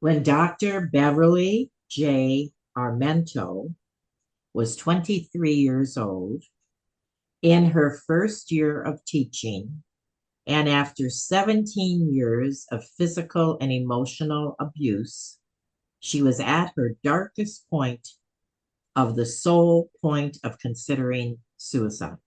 When Dr. Beverly J. Armento was 23 years old, in her first year of teaching, and after 17 years of physical and emotional abuse, she was at her darkest point of the sole point of considering suicide.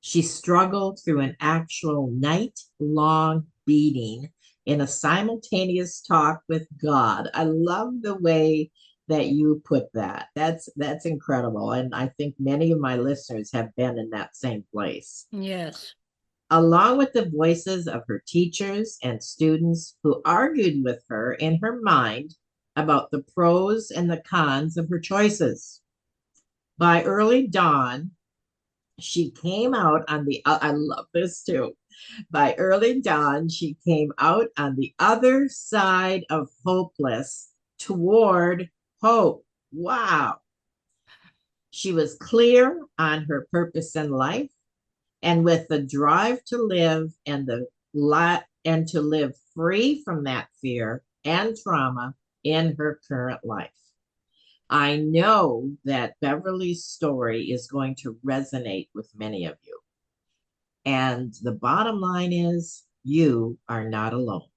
She struggled through an actual night-long beating in a simultaneous talk with God. I love the way that you put that. That's incredible. And I think many of my listeners have been in that same place. Yes. Along with the voices of her teachers and students who argued with her in her mind about the pros and the cons of her choices. By early dawn, she came out on the, I love this too. By early dawn, she came out on the other side of hopeless toward hope. Wow. She was clear on her purpose in life and with the drive to live and to live free from that fear and trauma in her current life. I know that Beverly's story is going to resonate with many of you. And the bottom line is, you are not alone.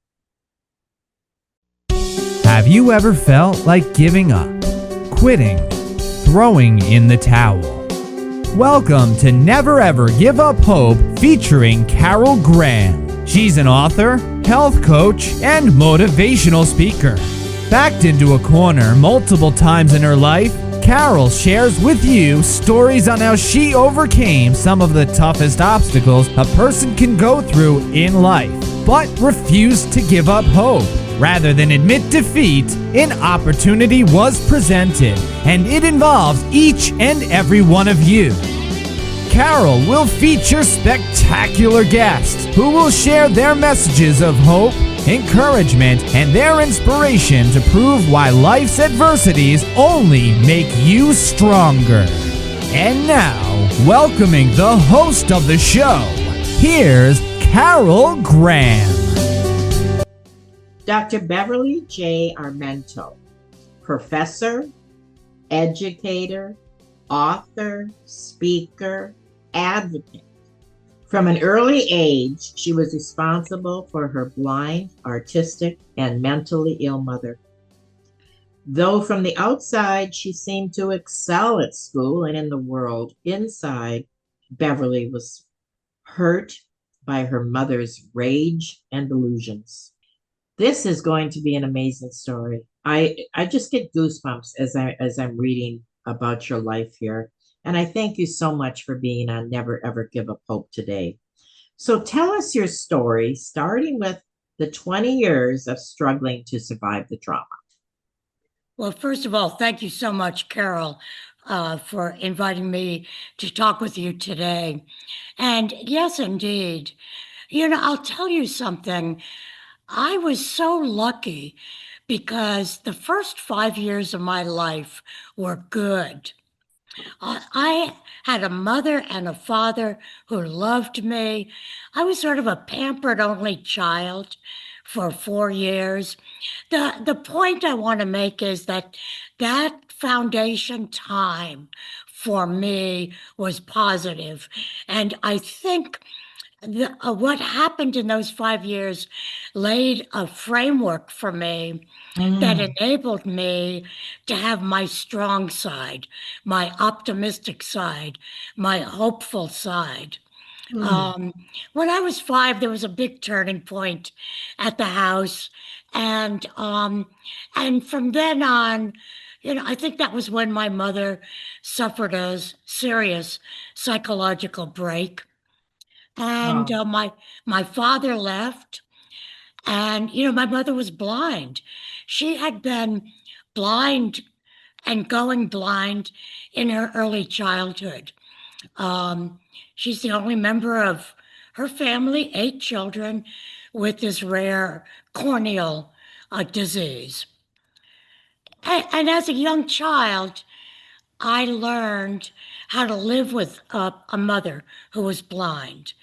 Have you ever felt like giving up, quitting, throwing in the towel? Welcome to Never Ever Give Up Hope featuring Carol Graham. She's an author, health coach, and motivational speaker. Backed into a corner multiple times in her life, Carol shares with you stories on how she overcame some of the toughest obstacles a person can go through in life, but refused to give up hope. Rather than admit defeat, an opportunity was presented, and it involves each and every one of you. Carol will feature spectacular guests who will share their messages of hope, encouragement, and their inspiration to prove why life's adversities only make you stronger. And now, welcoming the host of the show, here's Carol Graham. Dr. Beverly J. Armento, professor, educator, author, speaker, advocate. From an early age, she was responsible for her blind, artistic, and mentally ill mother. Though from the outside she seemed to excel at school and in the world, inside, Beverly was hurt by her mother's rage and delusions. This is going to be an amazing story. I just get goosebumps as I'm reading about your life here. And I thank you so much for being on Never Ever Give Up Hope today. So tell us your story, starting with the 20 years of struggling to survive the trauma. Well, first of all, thank you so much, Carol, for inviting me to talk with you today. And yes, indeed. I'll tell you something. I was so lucky because the first 5 years of my life were good. I had a mother and a father who loved me. I was sort of a pampered only child for 4 years. The point I want to make is that foundation time for me was positive. And I think what happened in those 5 years laid a framework for me that enabled me to have my strong side, my optimistic side, my hopeful side. Um, when I was 5, there was a big turning point at the house, and from then on, I think that was when my mother suffered a serious psychological break, and Oh, my father left, and my mother was blind. She had been blind and going blind in her early childhood. Um, she's the only member of her family, 8 children, with this rare corneal disease. And as a young child, I learned how to live with a mother who was blind.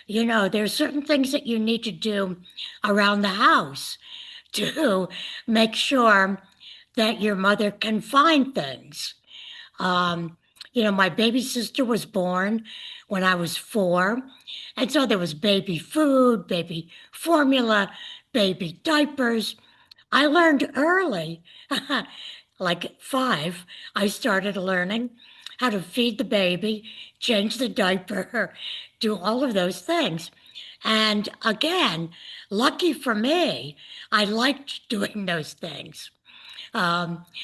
There's certain things that you need to do around the house to make sure that your mother can find things. My baby sister was born when I was 4. And so there was baby food, baby formula, baby diapers. I learned early, like at 5, I started learning how to feed the baby, change the diaper, do all of those things. And again, lucky for me, I liked doing those things.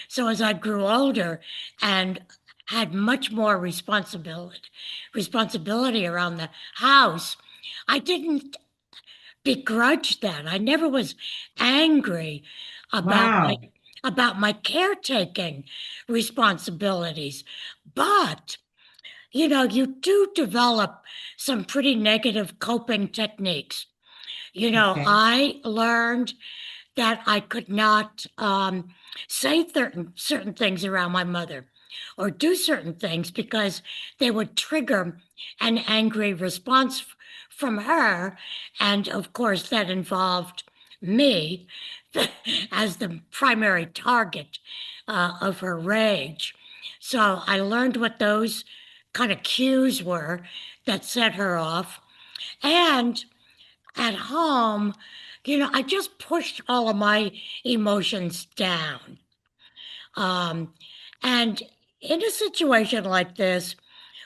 So as I grew older and had much more responsibility around the house, I didn't begrudge that. I never was angry about my Wow. about my caretaking responsibilities. But you do develop some pretty negative coping techniques. Okay. I learned that I could not say certain things around my mother or do certain things because they would trigger an angry response from her. And of course, that involved me as the primary target of her rage. So I learned what those kind of cues were that set her off. And at home, I just pushed all of my emotions down. Um, and in a situation like this,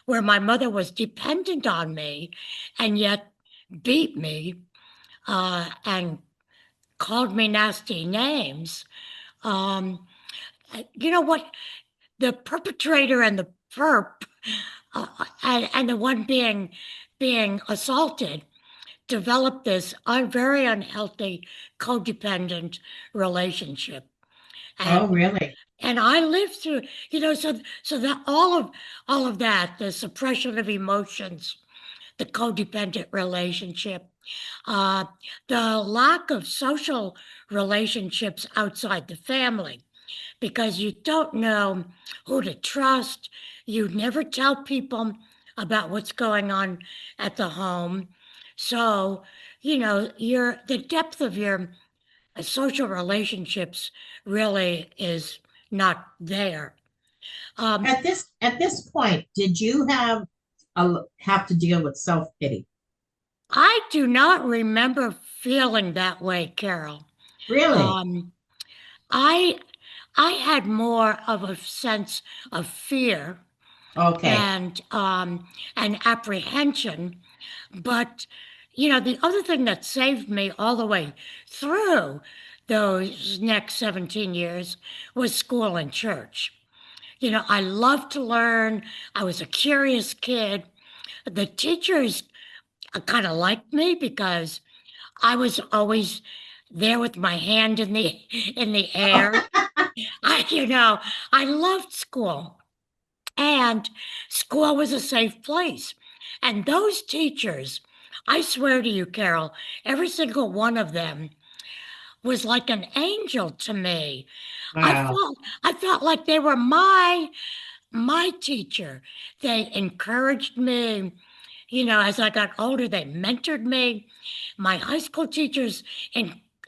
where my mother was dependent on me and yet beat me and called me nasty names, um, you know what? The perpetrator and the perp and the one being assaulted developed this very unhealthy codependent relationship. Oh, And really? and I lived through, so that all of that, the suppression of emotions, the codependent relationship, uh, the lack of social relationships outside the family, because you don't know who to trust. You never tell people about what's going on at the home. So, the depth of your social relationships really is not there. Um, At this point, did you have to deal with self-pity? I do not remember feeling that way, Carol. Really? Um, I I had more of a sense of fear Okay. and apprehension. But the other thing that saved me all the way through those next 17 years was school and church. I loved to learn. I was a curious kid. The teachers kind of liked me because I was always there with my hand in the air. I loved school. And school was a safe place. And those teachers, I swear to you, Carol, every single one of them was like an angel to me. I Wow. felt I felt like they were my teacher. They encouraged me. As I got older, they mentored me. My high school teachers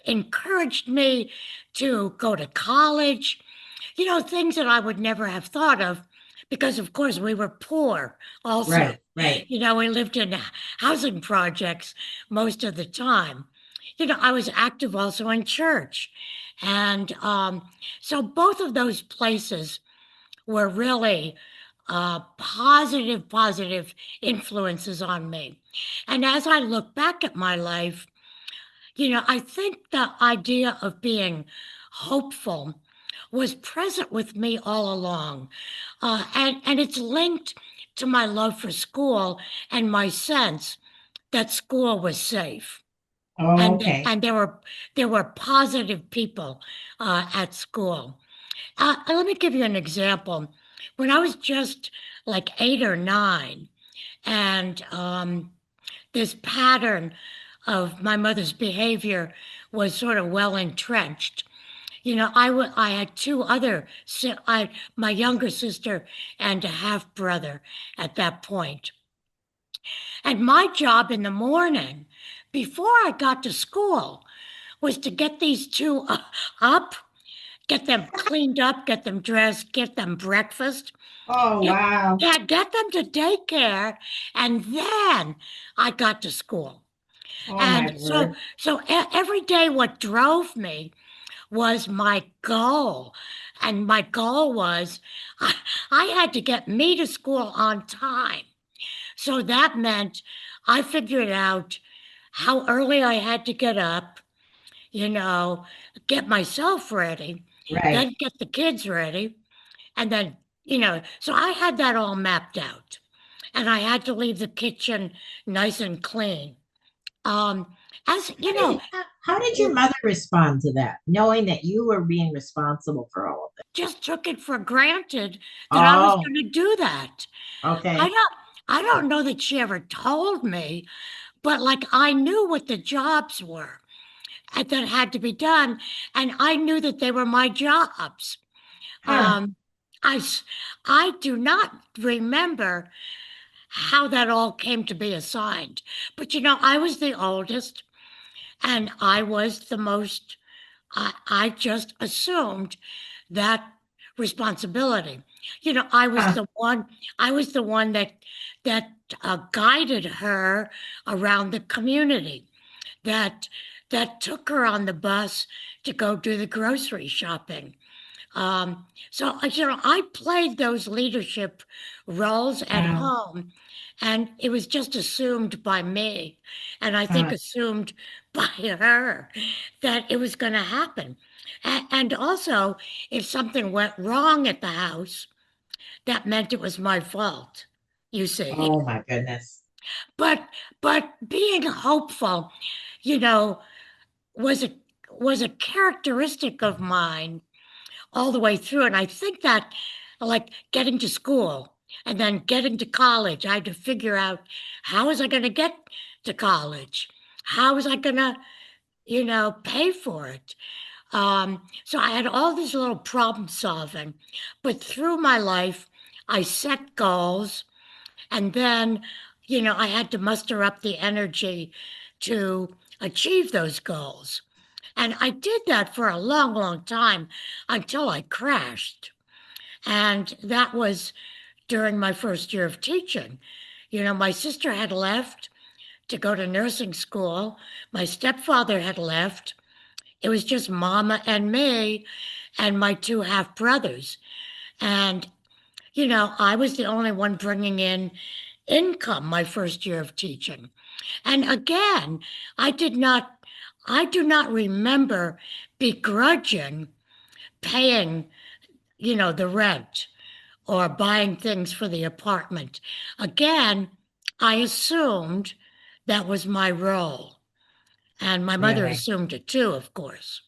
encouraged me to go to college, things that I would never have thought of because, of course, we were poor also. Right, right. We lived in housing projects most of the time. I was active also in church. And so both of those places were really positive influences on me. And as I look back at my life, I think the idea of being hopeful was present with me all along. And it's linked to my love for school and my sense that school was safe. Oh, And, okay. and there were positive people at school. Let me give you an example. When I was just like 8 or 9, and this pattern of my mother's behavior was sort of well entrenched. I had two other, my younger sister and a half brother at that point. And my job in the morning, before I got to school, was to get these two up, get them cleaned up, get them dressed, get them breakfast. Oh, Get, wow. yeah, get them to daycare, and then I got to school. Oh, my And word. every day, what drove me was my goal. And my goal was I, I had to get me to school on time. So that meant I figured out how early I had to get up, you know, get myself ready, Right. then get the kids ready. And then, so I had that all mapped out. And I had to leave the kitchen nice and clean. Um, as you know, How did your mother respond to that, knowing that you were being responsible for all of it? just took it for granted that I was Oh, going to do that. I okay. don't I don't know that she ever told me, but like I knew what the jobs were that had to be done, and I knew that they were my jobs. Huh. Um, I s- I do not remember how that all came to be assigned, but I was the oldest, and I was the most. I just assumed that responsibility. Huh. I was the one that guided her around the community, that took her on the bus to go do the grocery shopping. I played those leadership roles at Wow. home, and it was just assumed by me, and I think Huh. assumed by her that it was going to happen. And also, if something went wrong at the house, that meant it was my fault, you see. Oh, my goodness. But being hopeful, you know, was a characteristic of mine all the way through. And I think that, like getting to school and then getting to college, I had to figure out how was I going to get to college? How was I going to, pay for it? So I had all this little problem solving, but through my life, I set goals, and then, I had to muster up the energy to achieve those goals. And I did that for a long, long time until I crashed. And that was during my first year of teaching. My sister had left to go to nursing school. My stepfather had left. It was just mama and me and my two half brothers. And, I was the only one bringing in income my first year of teaching. And again, I did not, I do not remember begrudging paying, the rent or buying things for the apartment. Again, I assumed that was my role. And my mother Really? assumed it too, of course.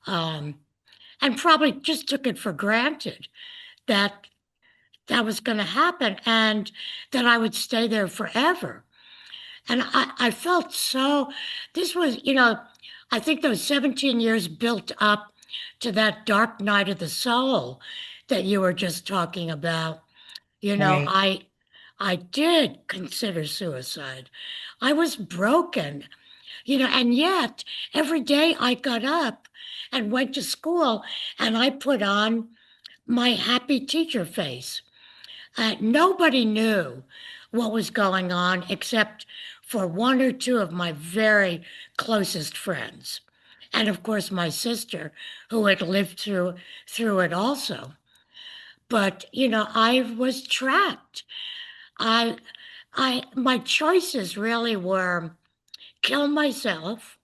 Um, and probably just took it for granted that that was going to happen and that I would stay there forever. And I felt so, this was, I think those 17 years built up to that dark night of the soul that you were just talking about. Right. I did consider suicide. I was broken, and yet every day I got up and went to school and I put on my happy teacher face. Nobody knew what was going on except for one or two of my very closest friends. And of course, my sister, who had lived through it also. But, I was trapped. I, my choices really were kill myself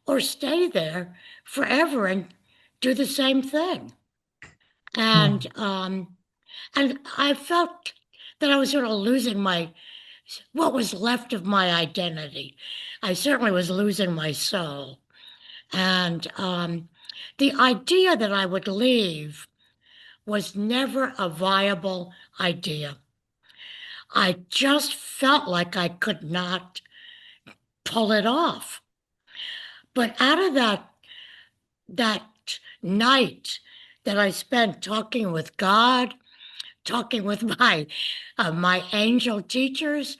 or stay there forever and do the same thing. Hmm. And I felt that I was sort of losing what was left of my identity. I certainly was losing my soul. And the idea that I would leave was never a viable idea. I just felt like I could not pull it off. But out of that night that I spent talking with God, talking with my angel teachers,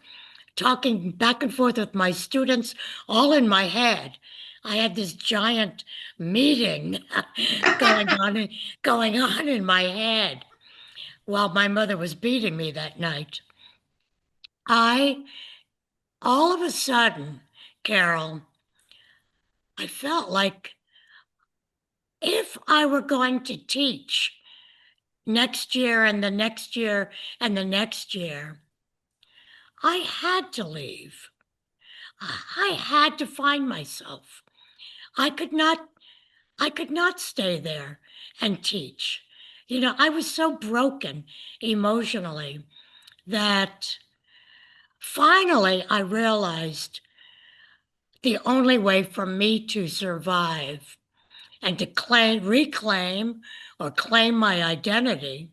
talking back and forth with my students, all in my head, I had this giant meeting going on in my head while my mother was beating me that night. I all of a sudden, Carol, I felt like if I were going to teach next year and the next year and the next year, I had to leave. I had to find myself. I could not I could not stay there and teach. I was so broken emotionally that finally I realized the only way for me to survive and to reclaim or claim my identity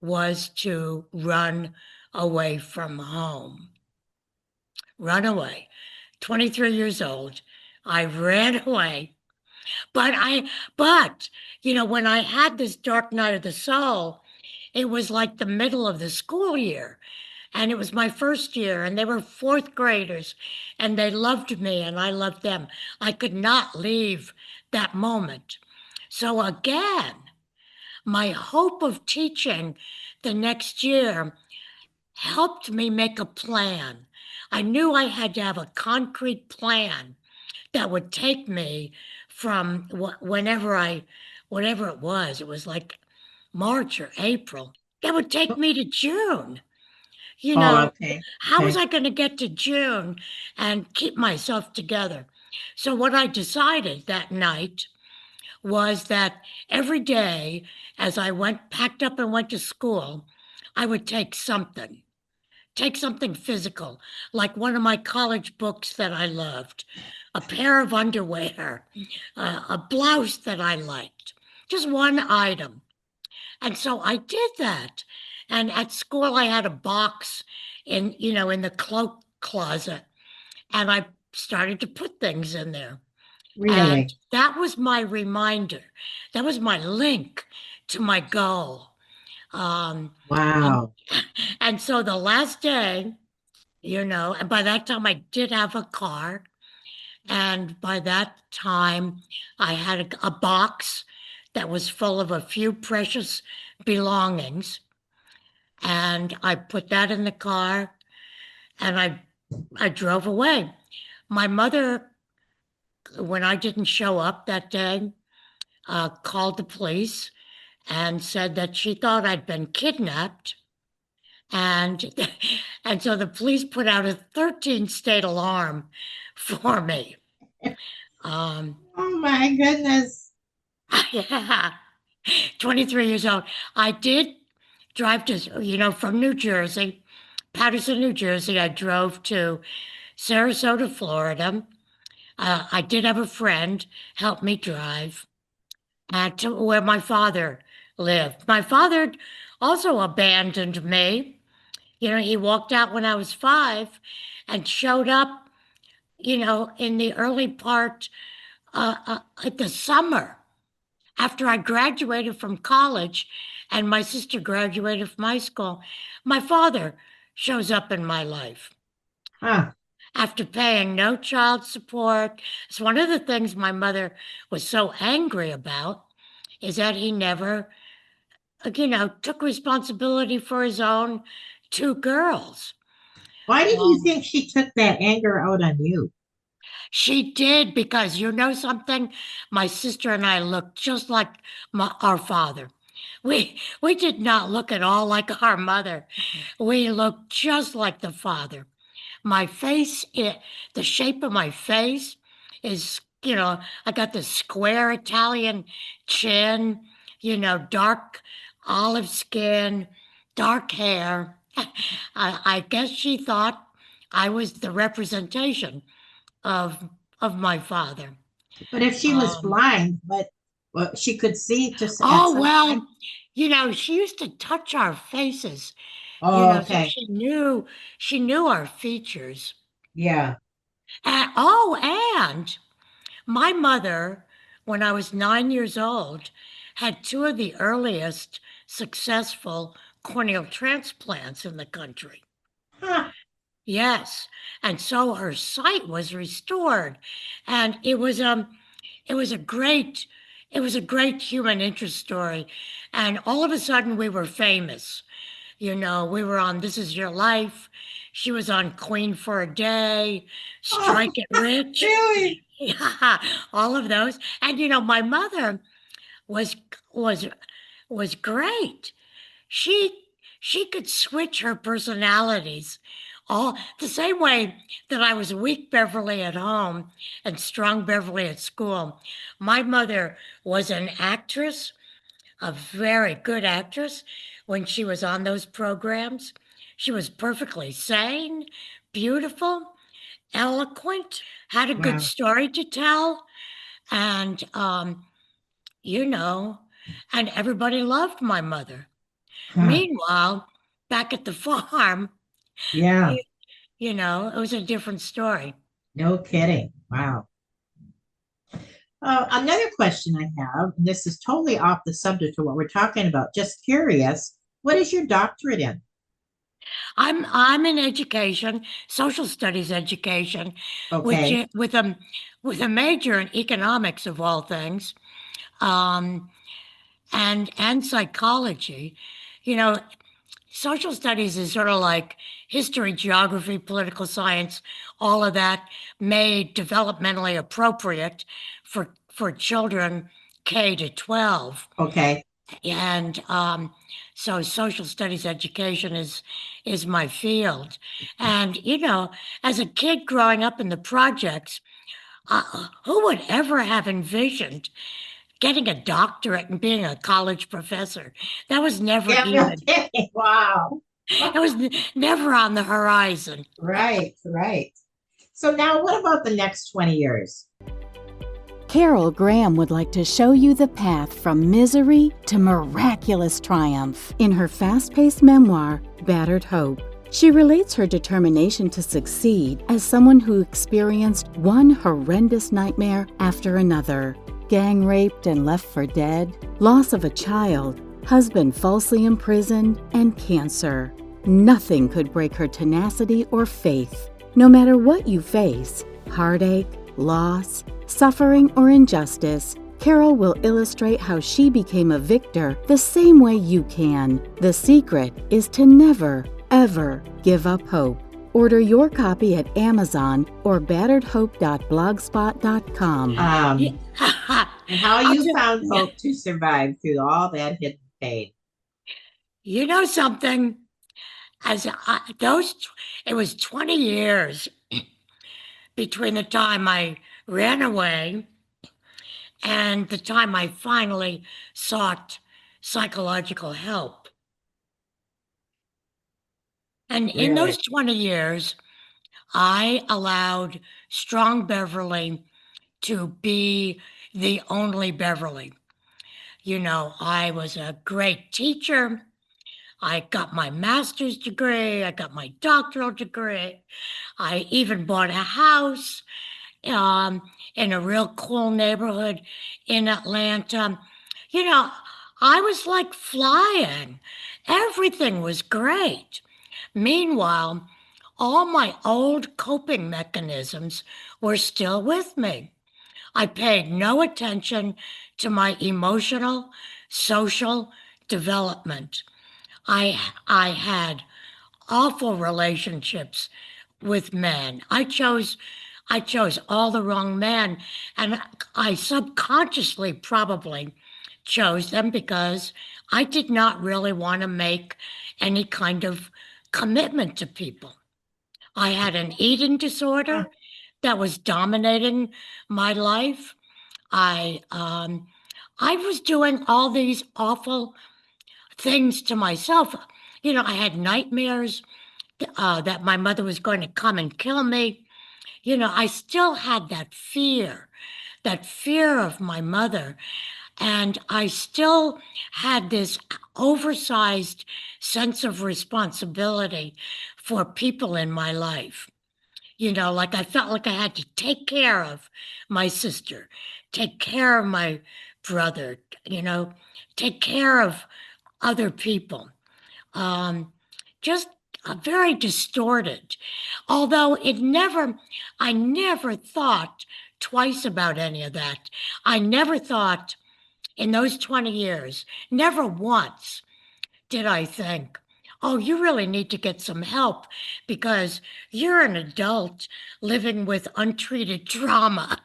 was to run away from home. Run away. 23 years old, I ran away. But when I had this dark night of the soul, it was like the middle of the school year. And it was my first year, and they were fourth graders, and they loved me, and I loved them. I could not leave that moment. So again, my hope of teaching the next year helped me make a plan. I knew I had to have a concrete plan that would take me from whatever it was like March or April, that would take me to June. You Oh, know, okay. how was Okay. I going to get to June and keep myself together? So, what I decided that night was that every day as I packed up and went to school, I would take something physical, like one of my college books that I loved, a pair of underwear, a blouse that I liked, just one item. And so I did that. And at school, I had a box in the cloak closet, and I started to put things in there. And Really? that was my reminder. That was my link to my goal. Um, and, Wow. and so the last day, and by that time I did have a car. And by that time, I had a box that was full of a few precious belongings. And I put that in the car and I drove away. My mother, when I didn't show up that day, called the police and said that she thought I'd been kidnapped. And and so the police put out a 13 state alarm for me. Um, Oh my goodness. yeah, 23 years old. I did drive from New Jersey, Patterson, New Jersey. I drove to Sarasota, Florida. I did have a friend help me drive to where my father lived. My father also abandoned me. He walked out when I was 5 and showed up, in the early part at the summer after I graduated from college and my sister graduated from high school. My father shows up in my life Huh. after paying no child support. It's one of the things my mother was so angry about is that he never, took responsibility for his own 2 girls. Why did you Um, think she took that anger out on you? she did because you know something, my sister and I looked just like our father. We did not look at all like our mother. We looked just like the father. My face, the shape of my face is, I got the square Italian chin, dark olive skin, dark hair. I guess she thought I was the representation of of my father. But if she was Um, blind, but well, she could see just at oh some point. well, she used to touch our faces, Oh, so okay. she knew our features. Yeah. And my mother, when I was 9 years old, had 2 of the earliest successful corneal transplants in the country. Huh. Yes. And so her sight was restored. And it was a great it was a great human interest story. And all of a sudden we were famous. We were on This Is Your Life. She was on Queen for a Day, Oh, Strike It Rich. really? Yeah, all of those. And my mother was was was great. She she could switch her personalities all the same way that I was weak Beverly at home and strong Beverly at school. My mother was an actress, a very good actress when she was on those programs. She was perfectly sane, beautiful, eloquent, had a good Wow. story to tell, and you know, and everybody loved my mother. Huh. Meanwhile, back at the farm, Yeah, you, it was a different story. no kidding. Wow. Another question I have, and this is totally off the subject of what we're talking about. Just curious, what is your doctorate in? I'm in education, social studies education, which Okay. with a major in economics of all things, um, and psychology. You know, social studies is sort of like history, geography, political science, all of that made developmentally appropriate for children K to 12. Okay. And so social studies education is my field. And as a kid growing up in the projects, who would ever have envisioned getting a doctorate and being a college professor? That was never Yeah, no even kidding. Wow. that was never on the horizon. Right, right. So now what about the next 20 years? Carol Graham would like to show you the path from misery to miraculous triumph in her fast-paced memoir, Battered Hope. She relates her determination to succeed as someone who experienced one horrendous nightmare after another. Gang raped and left for dead, loss of a child, husband falsely imprisoned, and cancer. Nothing could break her tenacity or faith. No matter what you face, heartache, loss, suffering, or injustice, Carol will illustrate how she became a victor the same way you can. The secret is to never, ever give up hope. Order your copy at Amazon or batteredhope.blogspot.com. And how I'll you tell- found hope to survive through all that hidden pain. You know something? It was 20 years between the time I ran away and the time I finally sought psychological help. And in Really? those 20 years, I allowed strong Beverly to be the only Beverly. I was a great teacher. I got my master's degree. I got my doctoral degree. I even bought a house um, in a real cool neighborhood in Atlanta. You know, I was like flying. Everything was great. Meanwhile, all my old coping mechanisms were still with me. I paid no attention to my emotional, social development. I had awful relationships with men. I chose all the wrong men, and I subconsciously probably chose them because I did not really want to make any kind of commitment to people. I had an eating Huh. disorder that was dominating my life. I was doing all these awful things to myself. I had nightmares that my mother was going to come and kill me. I still had that fear of my mother. And I still had this oversized sense of responsibility for people in my life. Like I felt like I had to take care of my sister, take care of my brother, you know, take care of other people. Um, just very distorted. Although I never thought twice about any of that. I never thought in those 20 years, never once did I think, oh, you really need to get some help because you're an adult living with untreated trauma.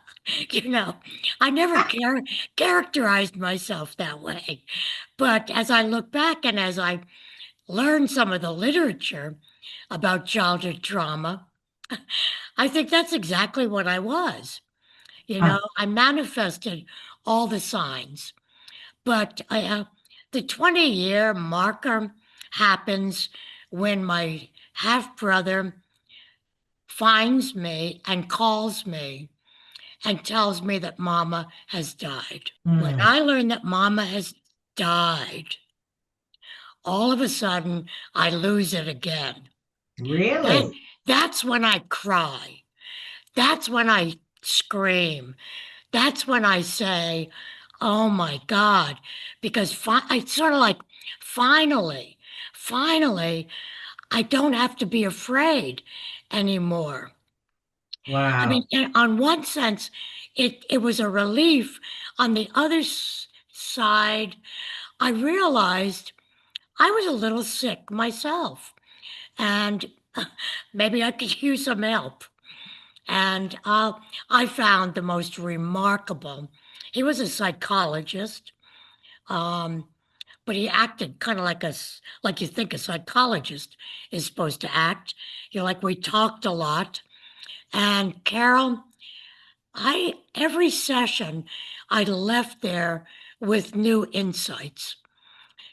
I never characterized myself that way. But as I look back and as I learn some of the literature about childhood trauma, I think that's exactly what I was. I manifested all the signs, but the 20-year marker happens when my half brother finds me and calls me and tells me that mama has died. When I learned that mama has died, all of a sudden I lose it again. Really? That's when I cry. That's when I scream. That's when I say, oh my God, because it's sort of like, finally, I don't have to be afraid anymore. I Wow. mean, on one sense, it was a relief. On the other side, I realized I was a little sick myself, and maybe I could use some help. And I found the most remarkable. He was a psychologist, but he acted kind of like you think a psychologist is supposed to act. Like we talked a lot. And Carol, every session I left there with new insights.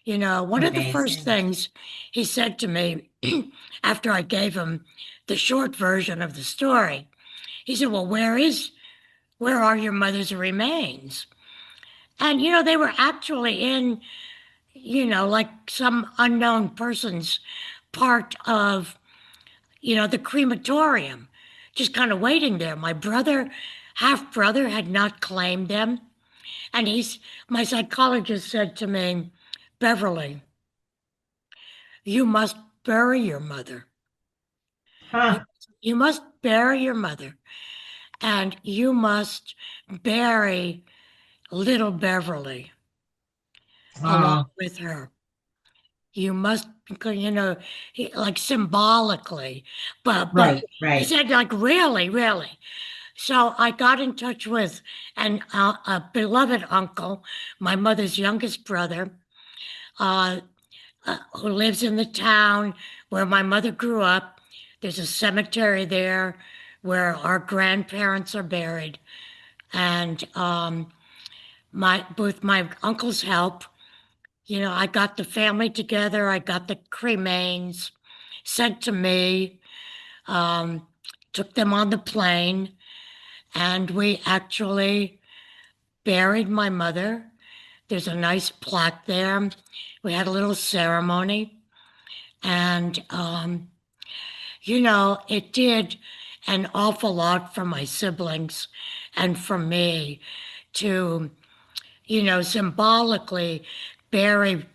One of the first Amazing. things he said to me after I gave him the short version of the story, he said, well, where are your mother's remains? And, they were actually in, like some unknown person's part of, the crematorium, just kind of waiting there. My half brother had not claimed them. And my psychologist said to me, Beverly, you must bury your mother. Huh. You must bury your mother. And you must bury little Beverly along with her. You must, like symbolically, but Right, he right. said, like, really, really. So I got in touch with a beloved uncle, my mother's youngest brother, who lives in the town where my mother grew up. There's a cemetery there where our grandparents are buried. And with my uncle's help, I got the family together. I got the cremains sent to me, took them on the plane, and we actually buried my mother. There's a nice plaque there. We had a little ceremony, and it did an awful lot for my siblings and for me to, symbolically bury,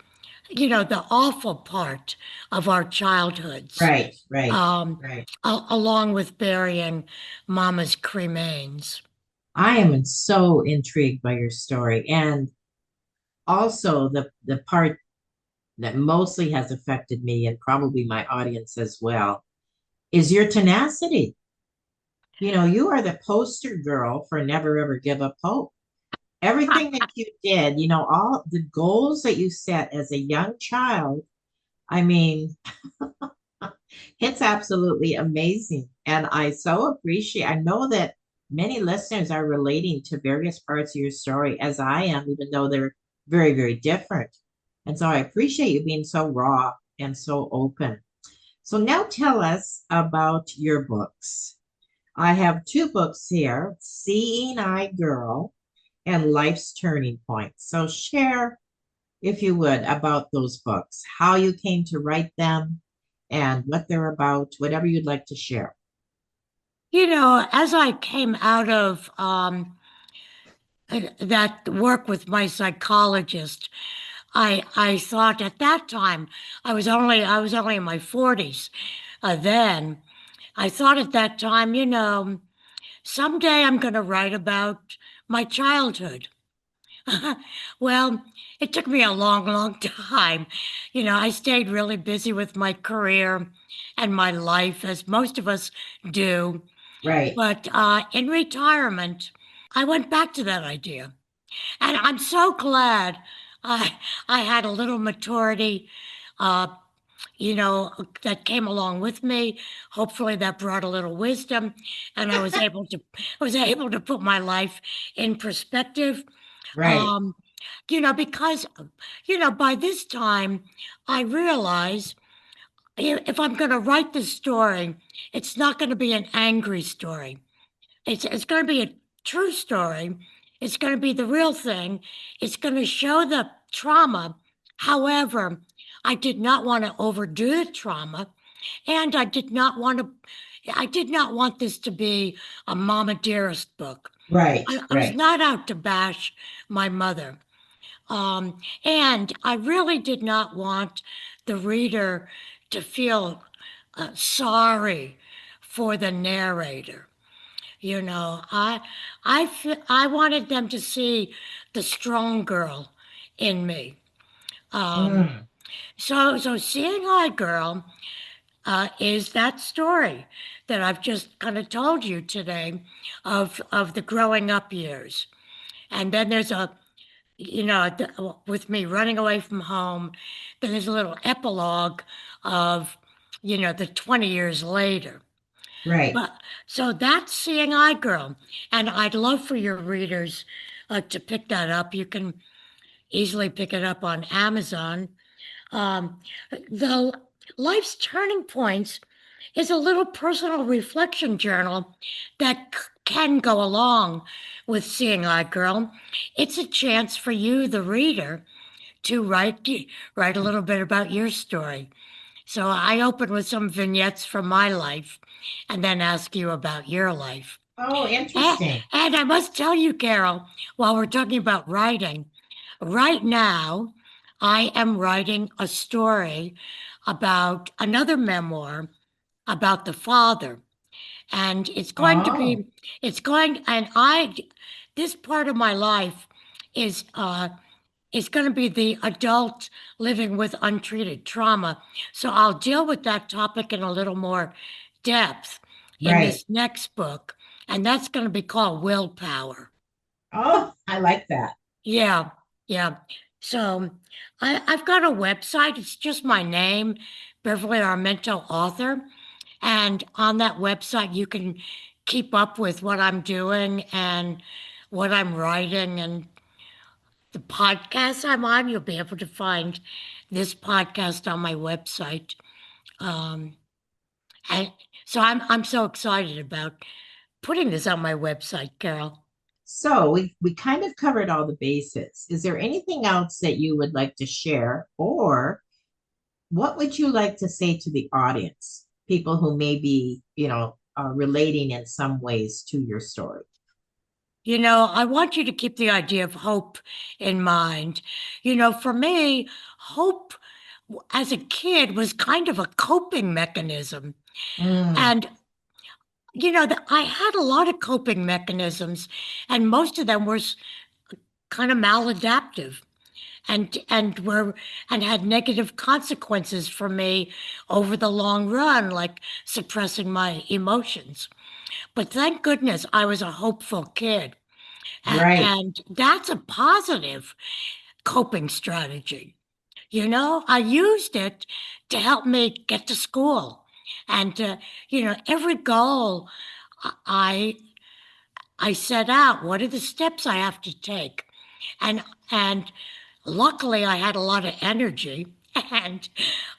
the awful part of our childhoods, Right, right. along with burying Mama's cremains. I am so intrigued by your story. And also the part that mostly has affected me and probably my audience as well is your tenacity. You are the poster girl for never ever give up hope. Everything that you did, all the goals that you set as a young child, I mean, it's absolutely amazing. And I so appreciate, I know that many listeners are relating to various parts of your story as I am, even though they're very, very different. And so I appreciate you being so raw and so open. So now tell us about your books. I have two books here, Seeing Eye Girl and Life's Turning Point. So share, if you would, about those books, how you came to write them and what they're about, whatever you'd like to share. As I came out of that work with my psychologist, I thought at that time, I was only in my 40s. Then I thought at that time, someday I'm going to write about my childhood. Well, it took me a long, long time. I stayed really busy with my career and my life, as most of us do. Right. But in retirement, I went back to that idea. And I'm so glad I, I had a little maturity, uh, that came along with me. Hopefully that brought a little wisdom, and I was able to put my life in perspective. Right. Um, because by this time I realize if I'm going to write this story, it's not going to be an angry story. It's going to be a true story. It's going to be the real thing. It's going to show the trauma. However, I did not want to overdo the trauma, and I did not want this to be a Mama Dearest book. Right. I was Right. not out to bash my mother. And I really did not want the reader to feel sorry for the narrator. I wanted them to see the strong girl in me. Um, Mm. so Seeing Eye Girl is that story that I've just kind of told you today of the growing up years. And then there's with me running away from home, then there's a little epilogue of, the 20 years later. Right. But so that's Seeing Eye Girl. And I'd love for your readers to pick that up. You can easily pick it up on Amazon. Um, the Life's Turning Points is a little personal reflection journal that can go along with Seeing Eye Girl. It's a chance for you, the reader, to write a little bit about your story. So I open with some vignettes from my life and then ask you about your life. Oh, And, interesting. and I must tell you, Carol, while we're talking about writing, right now I am writing a story about another memoir about the father. And Oh, this part of my life is going to be the adult living with untreated trauma. So I'll deal with that topic in a little more depth in right. this next book, and that's going to be called Willpower. Oh, I like that. Yeah, yeah. So I've got a website. It's just my name, Beverly Armento Author. And on that website, you can keep up with what I'm doing and what I'm writing and the podcast I'm on. You'll be able to find this podcast on my website. Um, and so I'm so excited about putting this on my website, Carol. So we kind of covered all the bases. Is there anything else that you would like to share, or what would you like to say to the audience, people who may be, relating in some ways to your story? I want you to keep the idea of hope in mind. For me, hope as a kid was kind of a coping mechanism. Mm, And, I had a lot of coping mechanisms, and most of them were kind of maladaptive and had negative consequences for me over the long run, like suppressing my emotions. But thank goodness I was a hopeful kid. right, And that's a positive coping strategy. I used it to help me get to school. And, every goal I, I set out, what are the steps I have to take? And luckily I had a lot of energy and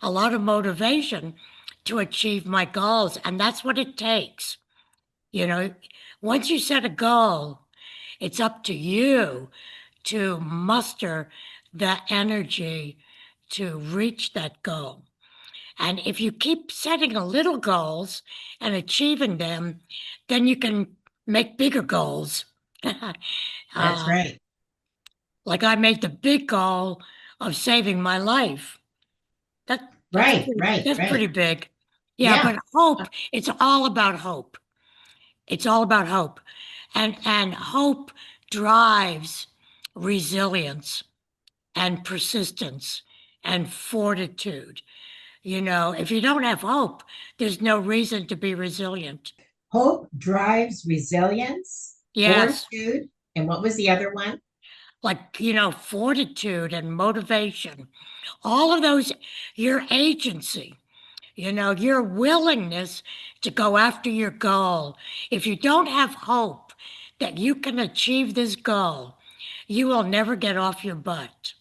a lot of motivation to achieve my goals. And that's what it takes. You know, Once you set a goal, it's up to you to muster the energy to reach that goal. And if you keep setting a little goals and achieving them, then you can make bigger goals. that's uh, right. like I made the big goal of saving my life. Right, right, That's right. pretty big. Yeah, Yeah. but hope, it's all about hope. It's all about hope. And hope drives resilience and persistence and fortitude. You know, if you don't have hope, there's no reason to be resilient. Hope drives resilience, Yes, fortitude, and what was the other one? like, fortitude and motivation, all of those, your agency, your willingness to go after your goal. If you don't have hope that you can achieve this goal, you will never get off your butt.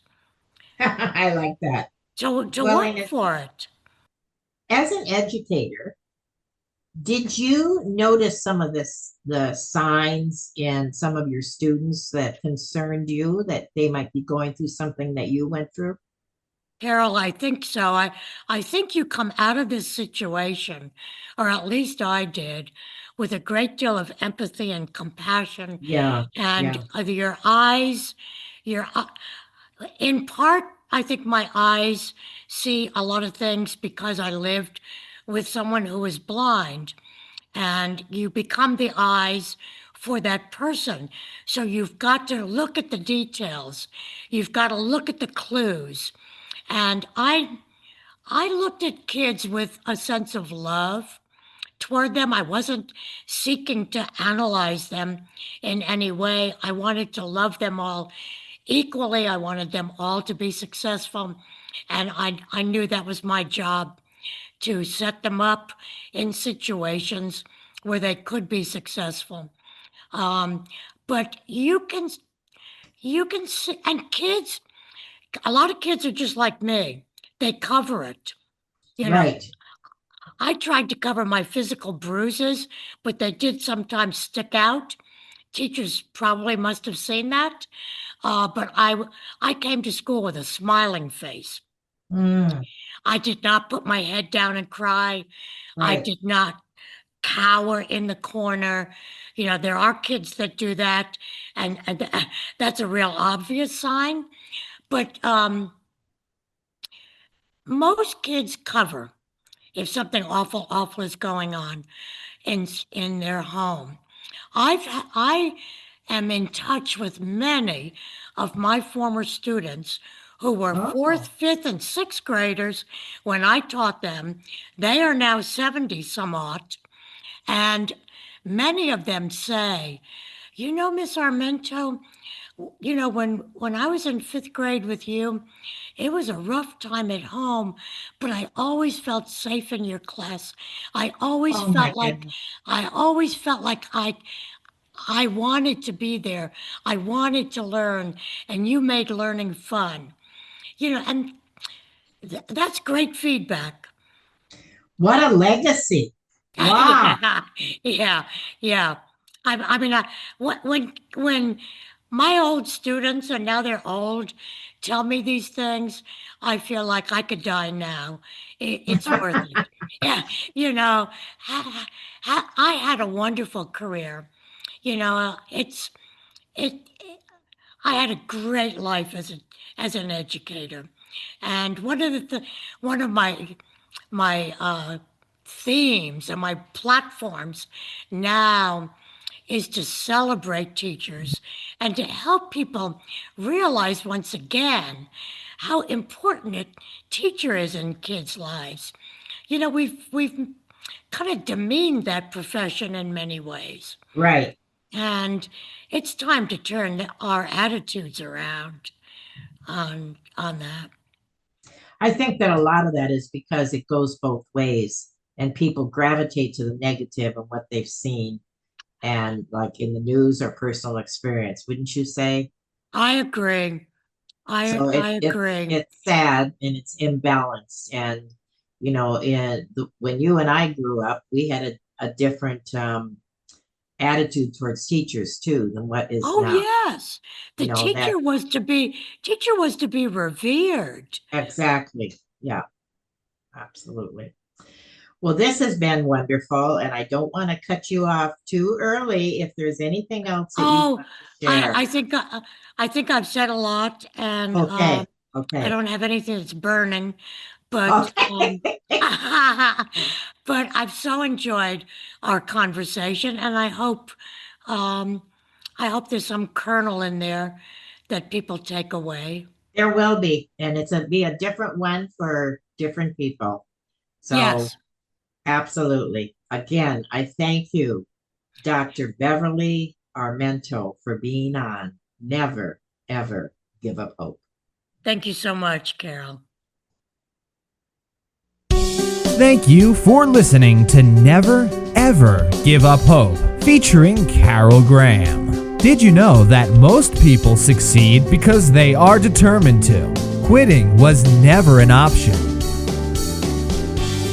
I like that. To work Willingness. for it. As an educator, did you notice some of the signs in some of your students that concerned you that they might be going through something that you went through? Carol, I think so. I think you come out of this situation, or at least I did, with a great deal of empathy and compassion, Yeah, and yeah. your eyes, your in part, I think my eyes see a lot of things because I lived with someone who was blind, and you become the eyes for that person. So you've got to look at the details. You've got to look at the clues. And I looked at kids with a sense of love toward them. I wasn't seeking to analyze them in any way. I wanted to love them all equally. I wanted them all to be successful. And I knew that was my job, to set them up in situations where they could be successful. Um, but you can see, and kids, a lot of kids are just like me. They cover it. You know, Right. I tried to cover my physical bruises, but they did sometimes stick out. Teachers probably must have seen that. But I came to school with a smiling face. Mm, I did not put my head down and cry. I right. did not cower in the corner. There are kids that do that, and that's a real obvious sign. But most kids cover if something awful, awful is going on in their home. I am in touch with many of my former students who were fourth, Oh, fifth, and sixth graders when I taught them. They are now 70 somewhat, and many of them say, Miss Armento, when I was in fifth grade with you, it was a rough time at home, but I always felt safe in your class. I always oh my felt like goodness. I always felt like I wanted to be there. I wanted to learn, and you made learning fun. And that's great feedback. What a legacy. Wow. Yeah, yeah, yeah. I mean, when my old students, and now they're old, tell me these things, I feel like I could die now. It's worth it. Yeah, I had a wonderful career. It's it. I had a great life as an educator, and one of my themes and my platforms now is to celebrate teachers and to help people realize once again how important a teacher is in kids' lives. We've kind of demeaned that profession in many ways, Right. and it's time to turn our attitudes around on that. I think that a lot of that is because it goes both ways and people gravitate to the negative of what they've seen and like in the news or personal experience, wouldn't you say? I agree. I So I it's agree. it's sad and it's imbalanced. And when you and I grew up, we had a different attitude towards teachers too than what is Oh now. yes, the You know that teacher was to be revered. exactly. Yeah, absolutely. Well, this has been wonderful, and I don't want to cut you off too early. If there's anything else that you Oh, want to I share, I think I think I've said a lot, and okay. Okay. I don't have anything that's burning, but Okay. but I've so enjoyed our conversation, and I hope there's some kernel in there that people take away. There will be, and be a different one for different people. So Yes, absolutely. Again, I thank you, Dr. Beverly Armento, for being on. Never, ever give up hope. thank you so much, Carol. Thank you for listening to Never Ever Give Up Hope, featuring Carol Graham. Did you know that most people succeed because they are determined to? Quitting was never an option.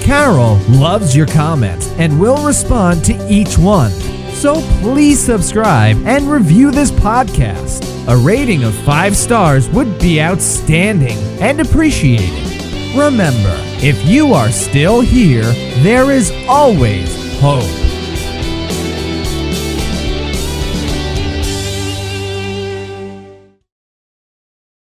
Carol loves your comments and will respond to each one. So please subscribe and review this podcast. A rating of 5 stars would be outstanding and appreciated. Remember, if you are still here, there is always hope.